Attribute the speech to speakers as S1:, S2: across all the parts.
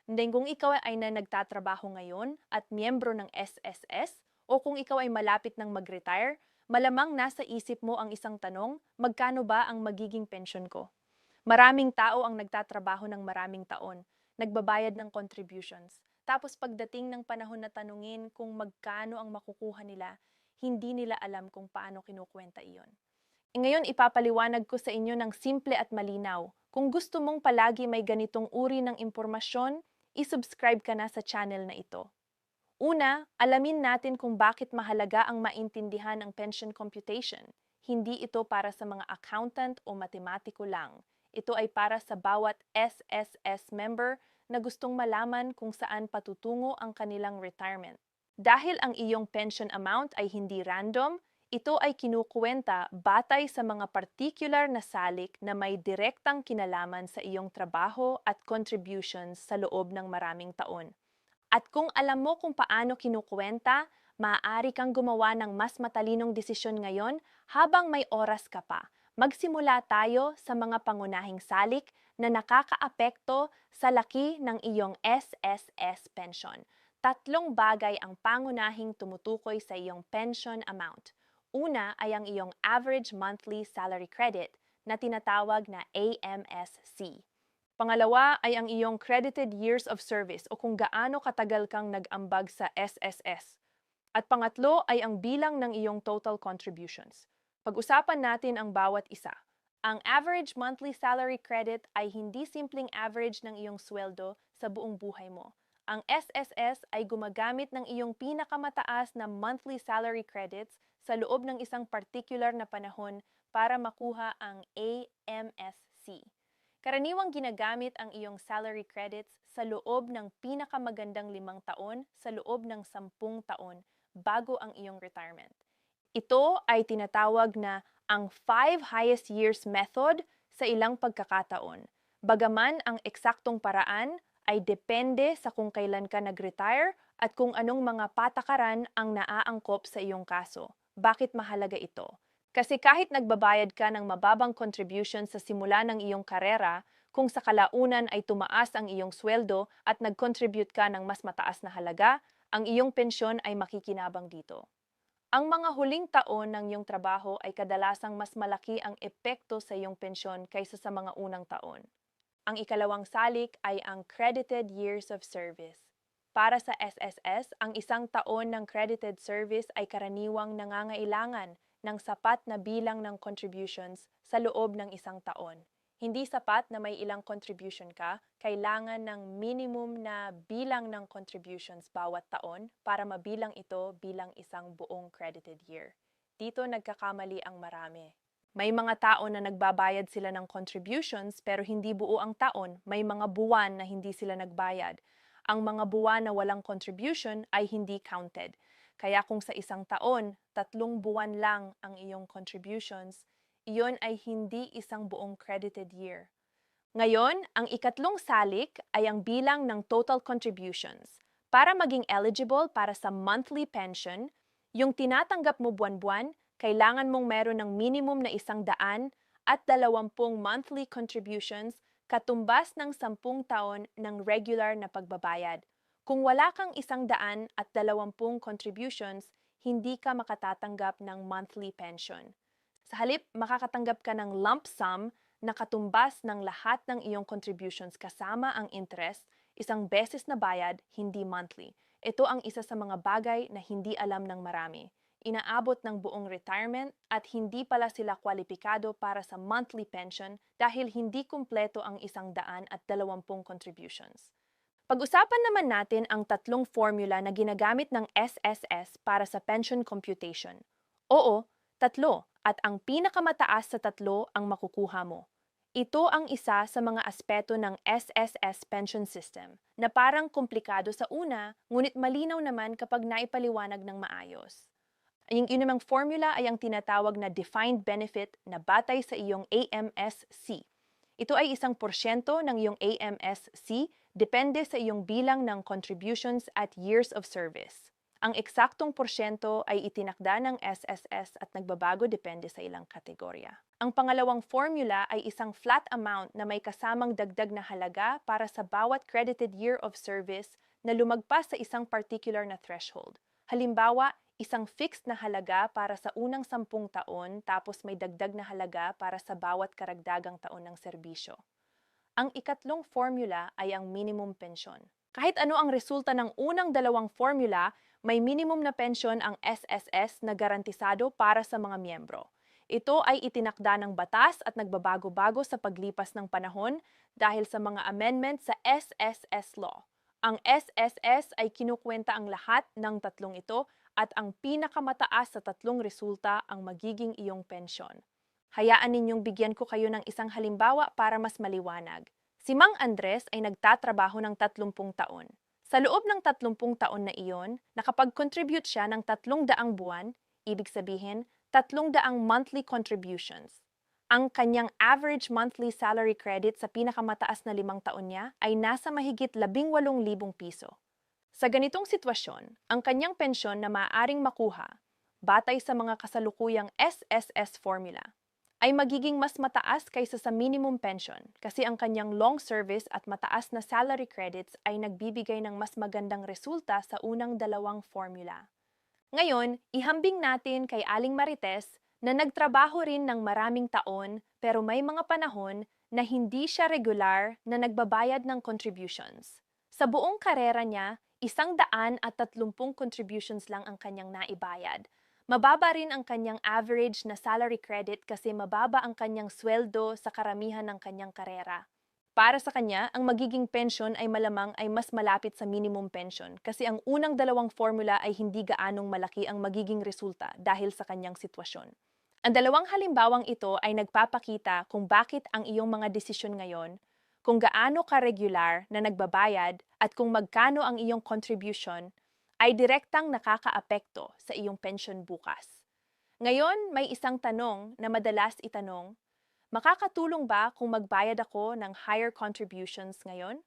S1: And then kung ikaw ay na nagtatrabaho ngayon at miyembro ng SSS o kung ikaw ay malapit ng mag-retire, malamang nasa isip mo ang isang tanong, magkano ba ang magiging pension ko? Maraming tao ang nagtatrabaho ng maraming taon, nagbabayad ng contributions. Tapos pagdating ng panahon na tanungin kung magkano ang makukuha nila, hindi nila alam kung paano kinukwenta iyon. Ngayon ipapaliwanag ko sa inyo ng simple at malinaw. Kung gusto mong palagi may ganitong uri ng impormasyon, isubscribe ka na sa channel na ito. Una, alamin natin kung bakit mahalaga ang maintindihan ang pension computation. Hindi ito para sa mga accountant o matematiko lang. Ito ay para sa bawat SSS member na gustong malaman kung saan patutungo ang kanilang retirement. Dahil ang iyong pension amount ay hindi random, ito ay kinukuwenta batay sa mga particular na salik na may direktang kinalaman sa iyong trabaho at contributions sa loob ng maraming taon. At kung alam mo kung paano kinukuwenta, maaari kang gumawa ng mas matalinong desisyon ngayon habang may oras ka pa. Magsimula tayo sa mga pangunahing salik na nakakaapekto sa laki ng iyong SSS pension. Tatlong bagay ang pangunahing tumutukoy sa iyong pension amount. Una ay ang iyong average monthly salary credit na tinatawag na AMSC. Pangalawa ay ang iyong credited years of service o kung gaano katagal kang nag-ambag sa SSS. At pangatlo ay ang bilang ng iyong total contributions. Pag-usapan natin ang bawat isa. Ang average monthly salary credit ay hindi simpleng average ng iyong sweldo sa buong buhay mo. Ang SSS ay gumagamit ng iyong pinakamataas na monthly salary credits sa loob ng isang particular na panahon para makuha ang AMSC. Karaniwang ginagamit ang iyong salary credits sa loob ng pinakamagandang 5 taon sa loob ng 10 taon bago ang iyong retirement. Ito ay tinatawag na ang 5 highest years method sa ilang pagkakataon. Bagaman ang eksaktong paraan ay depende sa kung kailan ka nag-retire at kung anong mga patakaran ang naaangkop sa iyong kaso. Bakit mahalaga ito? Kasi kahit nagbabayad ka ng mababang contribution sa simula ng iyong karera, kung sa kalaunan ay tumaas ang iyong sweldo at nag-contribute ka ng mas mataas na halaga, ang iyong pensyon ay makikinabang dito. Ang mga huling taon ng iyong trabaho ay kadalasang mas malaki ang epekto sa iyong pensyon kaysa sa mga unang taon. Ang ikalawang salik ay ang credited years of service. Para sa SSS, ang 1 taon ng credited service ay karaniwang nangangailangan ng sapat na bilang ng contributions sa loob ng 1 taon. Hindi sapat na may ilang contribution ka, kailangan ng minimum na bilang ng contributions bawat taon para mabilang ito bilang isang buong credited year. Dito nagkakamali ang marami. May mga tao na nagbabayad sila ng contributions pero hindi buo ang taon, may mga buwan na hindi sila nagbayad. Ang mga buwan na walang contribution ay hindi counted. Kaya kung sa 1 taon, 3 buwan lang ang iyong contributions, iyon ay hindi isang buong credited year. Ngayon, ang ikatlong salik ay ang bilang ng total contributions. Para maging eligible para sa monthly pension, yung tinatanggap mo buwan-buwan, kailangan mong meron ng minimum na 120 monthly contributions katumbas ng 10 taon ng regular na pagbabayad. Kung wala kang 120 contributions, hindi ka makatatanggap ng monthly pension. Sa halip, makakatanggap ka ng lump sum na katumbas ng lahat ng iyong contributions kasama ang interest, isang beses na bayad, hindi monthly. Ito ang isa sa mga bagay na hindi alam ng marami. Inaabot ng buong retirement at hindi pala sila kwalipikado para sa monthly pension dahil hindi kumpleto ang 120 contributions. Pag-usapan naman natin ang 3 formula na ginagamit ng SSS para sa pension computation. Oo, 3 at ang pinakamataas sa 3 ang makukuha mo. Ito ang isa sa mga aspeto ng SSS pension system na parang komplikado sa una, ngunit malinaw naman kapag naipaliwanag ng maayos. Yung namang formula ay ang tinatawag na defined benefit na batay sa iyong AMSC. Ito ay 1% ng iyong AMSC depende sa iyong bilang ng contributions at years of service. Ang eksaktong porsyento ay itinakda ng SSS at nagbabago depende sa ilang kategorya. Ang pangalawang formula ay isang flat amount na may kasamang dagdag na halaga para sa bawat credited year of service na lumagpas sa isang particular na threshold. Halimbawa, isang fixed na halaga para sa unang 10 taon tapos may dagdag na halaga para sa bawat karagdagang taon ng serbisyo. Ang ikatlong formula ay ang minimum pensyon. Kahit ano ang resulta ng unang dalawang formula, may minimum na pensyon ang SSS na garantisado para sa mga miyembro. Ito ay itinakda ng batas at nagbabago-bago sa paglipas ng panahon dahil sa mga amendment sa SSS law. Ang SSS ay kinukwenta ang lahat ng tatlong ito at ang pinakamataas sa tatlong resulta ang magiging iyong pensyon. Hayaan ninyong bigyan ko kayo ng isang halimbawa para mas maliwanag. Si Mang Andres ay nagtatrabaho ng 30 taon. Sa loob ng 30 taon na iyon, nakapag-contribute siya ng 300 buwan, ibig sabihin, 300 monthly contributions. Ang kanyang average monthly salary credit sa pinakamataas na 5 taon niya ay nasa mahigit 18,000 piso. Sa ganitong sitwasyon, ang kanyang pensyon na maaaring makuha, batay sa mga kasalukuyang SSS formula, ay magiging mas mataas kaysa sa minimum pension kasi ang kanyang long service at mataas na salary credits ay nagbibigay ng mas magandang resulta sa unang dalawang formula. Ngayon, ihambing natin kay Aling Marites na nagtrabaho rin ng maraming taon pero may mga panahon na hindi siya regular na nagbabayad ng contributions. Sa buong karera niya, 130 contributions lang ang kanyang naibayad. Mababa rin ang kanyang average na salary credit kasi mababa ang kanyang sweldo sa karamihan ng kanyang karera. Para sa kanya, ang magiging pension ay malamang ay mas malapit sa minimum pension kasi ang unang dalawang formula ay hindi gaanong malaki ang magiging resulta dahil sa kanyang sitwasyon. Ang dalawang halimbawang ito ay nagpapakita kung bakit ang iyong mga desisyon ngayon, kung gaano ka-regular na nagbabayad at kung magkano ang iyong contribution, ay direktang nakakaapekto sa iyong pension bukas. Ngayon, may isang tanong na madalas itanong, makakatulong ba kung magbayad ako ng higher contributions ngayon?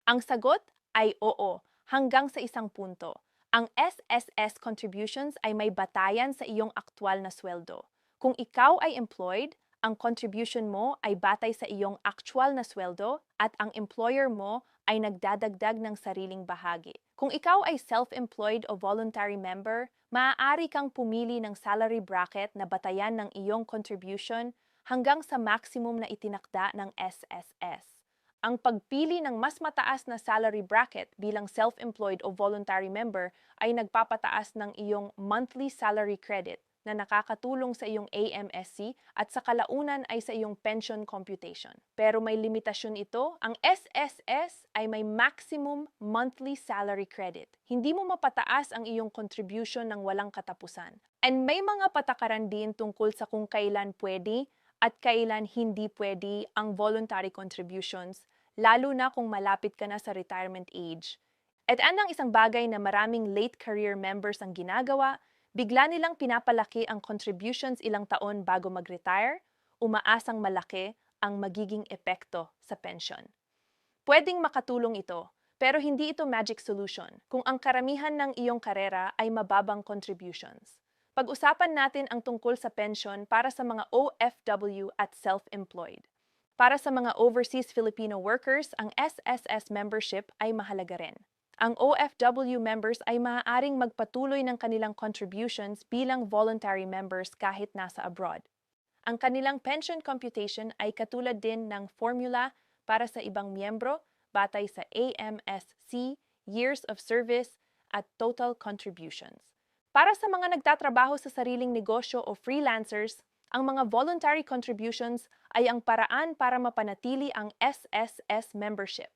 S1: Ang sagot ay oo, hanggang sa isang punto. Ang SSS contributions ay may batayan sa iyong aktwal na sweldo. Kung ikaw ay employed, ang contribution mo ay batay sa iyong actual na sweldo at ang employer mo ay nagdadagdag ng sariling bahagi. Kung ikaw ay self-employed o voluntary member, maaari kang pumili ng salary bracket na batayan ng iyong contribution hanggang sa maximum na itinakda ng SSS. Ang pagpili ng mas mataas na salary bracket bilang self-employed o voluntary member ay nagpapataas ng iyong monthly salary credit na nakakatulong sa iyong AMSC at sa kalaunan ay sa iyong pension computation. Pero may limitasyon ito, ang SSS ay may maximum monthly salary credit. Hindi mo mapataas ang iyong contribution ng walang katapusan. And may mga patakaran din tungkol sa kung kailan pwede at kailan hindi pwede ang voluntary contributions, lalo na kung malapit ka na sa retirement age. At anong isang bagay na maraming late career members ang ginagawa, bigla nilang pinapalaki ang contributions ilang taon bago mag-retire, umaasang malaki ang magiging epekto sa pension. Pwedeng makatulong ito, pero hindi ito magic solution kung ang karamihan ng iyong karera ay mababang contributions. Pag-usapan natin ang tungkol sa pension para sa mga OFW at self-employed. Para sa mga overseas Filipino workers, ang SSS membership ay mahalaga rin. Ang OFW members ay maaaring magpatuloy ng kanilang contributions bilang voluntary members kahit nasa abroad. Ang kanilang pension computation ay katulad din ng formula para sa ibang miyembro batay sa AMSC, years of service, at total contributions. Para sa mga nagtatrabaho sa sariling negosyo o freelancers, ang mga voluntary contributions ay ang paraan para mapanatili ang SSS membership.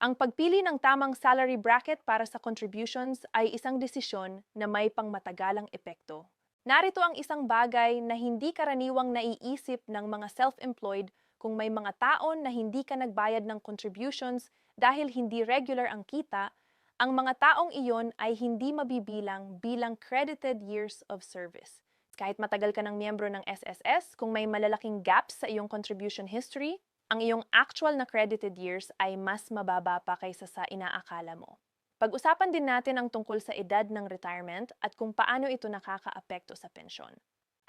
S1: Ang pagpili ng tamang salary bracket para sa contributions ay isang desisyon na may pangmatagalang epekto. Narito ang isang bagay na hindi karaniwang naiisip ng mga self-employed kung may mga taon na hindi ka nagbayad ng contributions dahil hindi regular ang kita, ang mga taong iyon ay hindi mabibilang bilang credited years of service. Kahit matagal ka ng miyembro ng SSS, kung may malalaking gaps sa iyong contribution history, ang iyong actual na credited years ay mas mababa pa kaysa sa inaakala mo. Pag-usapan din natin ang tungkol sa edad ng retirement at kung paano ito nakakaapekto sa pensyon.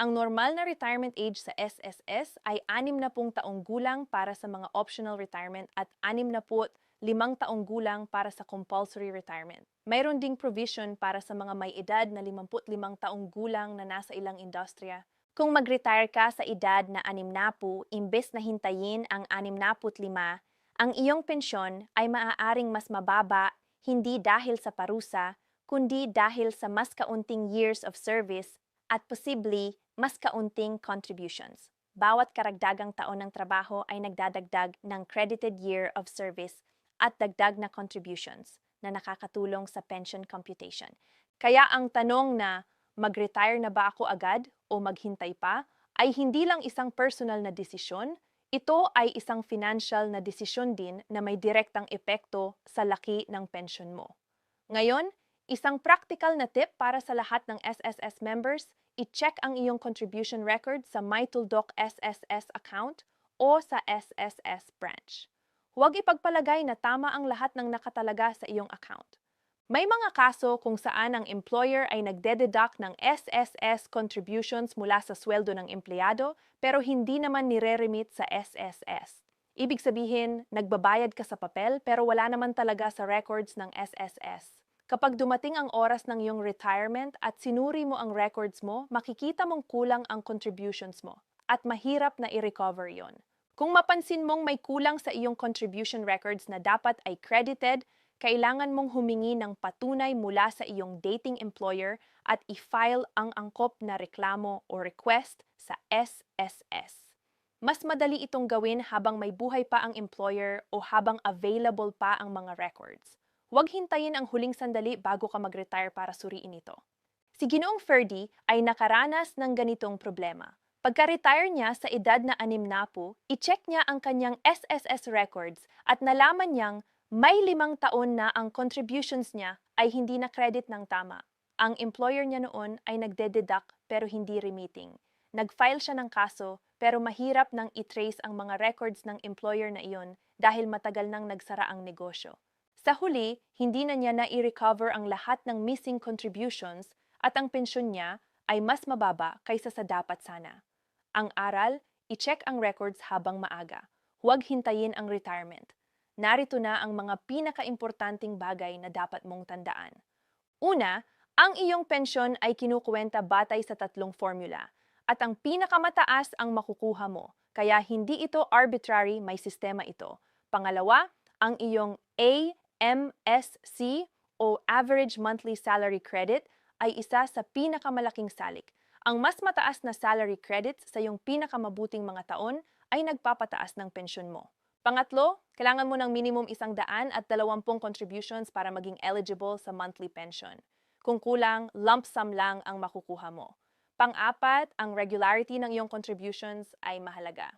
S1: Ang normal na retirement age sa SSS ay 60 taong gulang para sa mga optional retirement at 65 taong gulang para sa compulsory retirement. Mayroon ding provision para sa mga may edad na 55 taong gulang na nasa ilang industriya. Kung mag-retire ka sa edad na 60, imbes na hintayin ang 65, ang iyong pensyon ay maaaring mas mababa hindi dahil sa parusa, kundi dahil sa mas kaunting years of service at possibly mas kaunting contributions. Bawat karagdagang taon ng trabaho ay nagdadagdag ng credited year of service at dagdag na contributions na nakakatulong sa pension computation. Kaya ang tanong na mag-retire na ba ako agad o maghintay pa ay hindi lang isang personal na desisyon, ito ay isang financial na desisyon din na may direktang epekto sa laki ng pension mo. Ngayon, isang practical na tip para sa lahat ng SSS members, i-check ang iyong contribution record sa MyTuldoc SSS account o sa SSS branch. Huwag ipagpalagay na tama ang lahat ng nakatalaga sa iyong account. May mga kaso kung saan ang employer ay nagde-deduct ng SSS contributions mula sa sweldo ng empleyado pero hindi naman nire-remit sa SSS. Ibig sabihin, nagbabayad ka sa papel pero wala naman talaga sa records ng SSS. Kapag dumating ang oras ng iyong retirement at sinuri mo ang records mo, makikita mong kulang ang contributions mo at mahirap na i-recover yon. Kung mapansin mong may kulang sa iyong contribution records na dapat ay credited, kailangan mong humingi ng patunay mula sa iyong dating employer at i-file ang angkop na reklamo o request sa SSS. Mas madali itong gawin habang may buhay pa ang employer o habang available pa ang mga records. Huwag hintayin ang huling sandali bago ka mag-retire para suriin ito. Si Ginoong Ferdy ay nakaranas ng ganitong problema. Pagka-retire niya sa edad na 60, i-check niya ang kanyang SSS records at nalaman niyang may 5 taon na ang contributions niya ay hindi na credit ng tama. Ang employer niya noon ay nagde-deduct pero hindi remitting. Nag-file siya ng kaso pero mahirap nang i-trace ang mga records ng employer na iyon dahil matagal nang nagsara ang negosyo. Sa huli, hindi na niya na-i-recover ang lahat ng missing contributions at ang pensyon niya ay mas mababa kaysa sa dapat sana. Ang aral, i-check ang records habang maaga. Huwag hintayin ang retirement. Narito na ang mga pinaka-importanting bagay na dapat mong tandaan. Una, ang iyong pensyon ay kinukuwenta batay sa 3 formula at ang pinakamataas ang makukuha mo, kaya hindi ito arbitrary, may sistema ito. Pangalawa, ang iyong AMSC o Average Monthly Salary Credit ay isa sa pinakamalaking salik. Ang mas mataas na salary credits sa iyong pinakamabuting mga taon ay nagpapataas ng pensyon mo. Pangatlo, kailangan mo ng minimum 120 contributions para maging eligible sa monthly pension. Kung kulang, lump sum lang ang makukuha mo. Pang-apat, ang regularity ng iyong contributions ay mahalaga.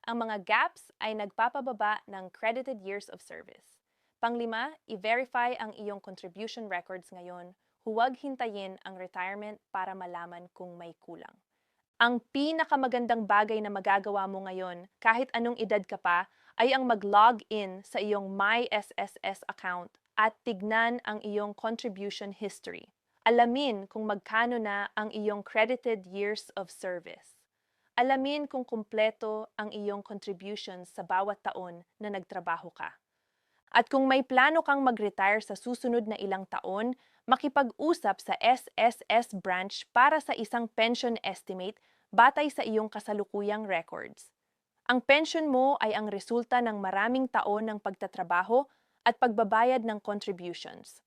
S1: Ang mga gaps ay nagpapababa ng credited years of service. Pang-5, i-verify ang iyong contribution records ngayon. Huwag hintayin ang retirement para malaman kung may kulang. Ang pinakamagandang bagay na magagawa mo ngayon, kahit anong edad ka pa, ay ang mag-log in sa iyong MySSS account at tignan ang iyong contribution history. Alamin kung magkano na ang iyong credited years of service. Alamin kung kumpleto ang iyong contributions sa bawat taon na nagtrabaho ka. At kung may plano kang mag-retire sa susunod na ilang taon, makipag-usap sa SSS branch para sa isang pension estimate batay sa iyong kasalukuyang records. Ang pension mo ay ang resulta ng maraming taon ng pagtatrabaho at pagbabayad ng contributions.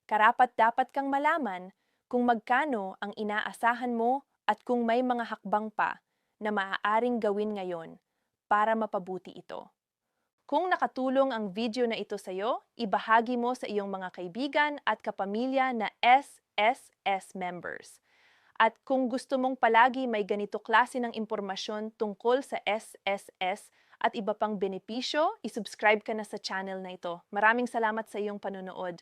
S1: Karapat-dapat kang malaman kung magkano ang inaasahan mo at kung may mga hakbang pa na maaaring gawin ngayon para mapabuti ito. Kung nakatulong ang video na ito sa iyo, ibahagi mo sa iyong mga kaibigan at kapamilya na SSS members. At kung gusto mong palagi may ganito klase ng impormasyon tungkol sa SSS at iba pang benepisyo, isubscribe ka na sa channel na ito. Maraming salamat sa iyong panonood.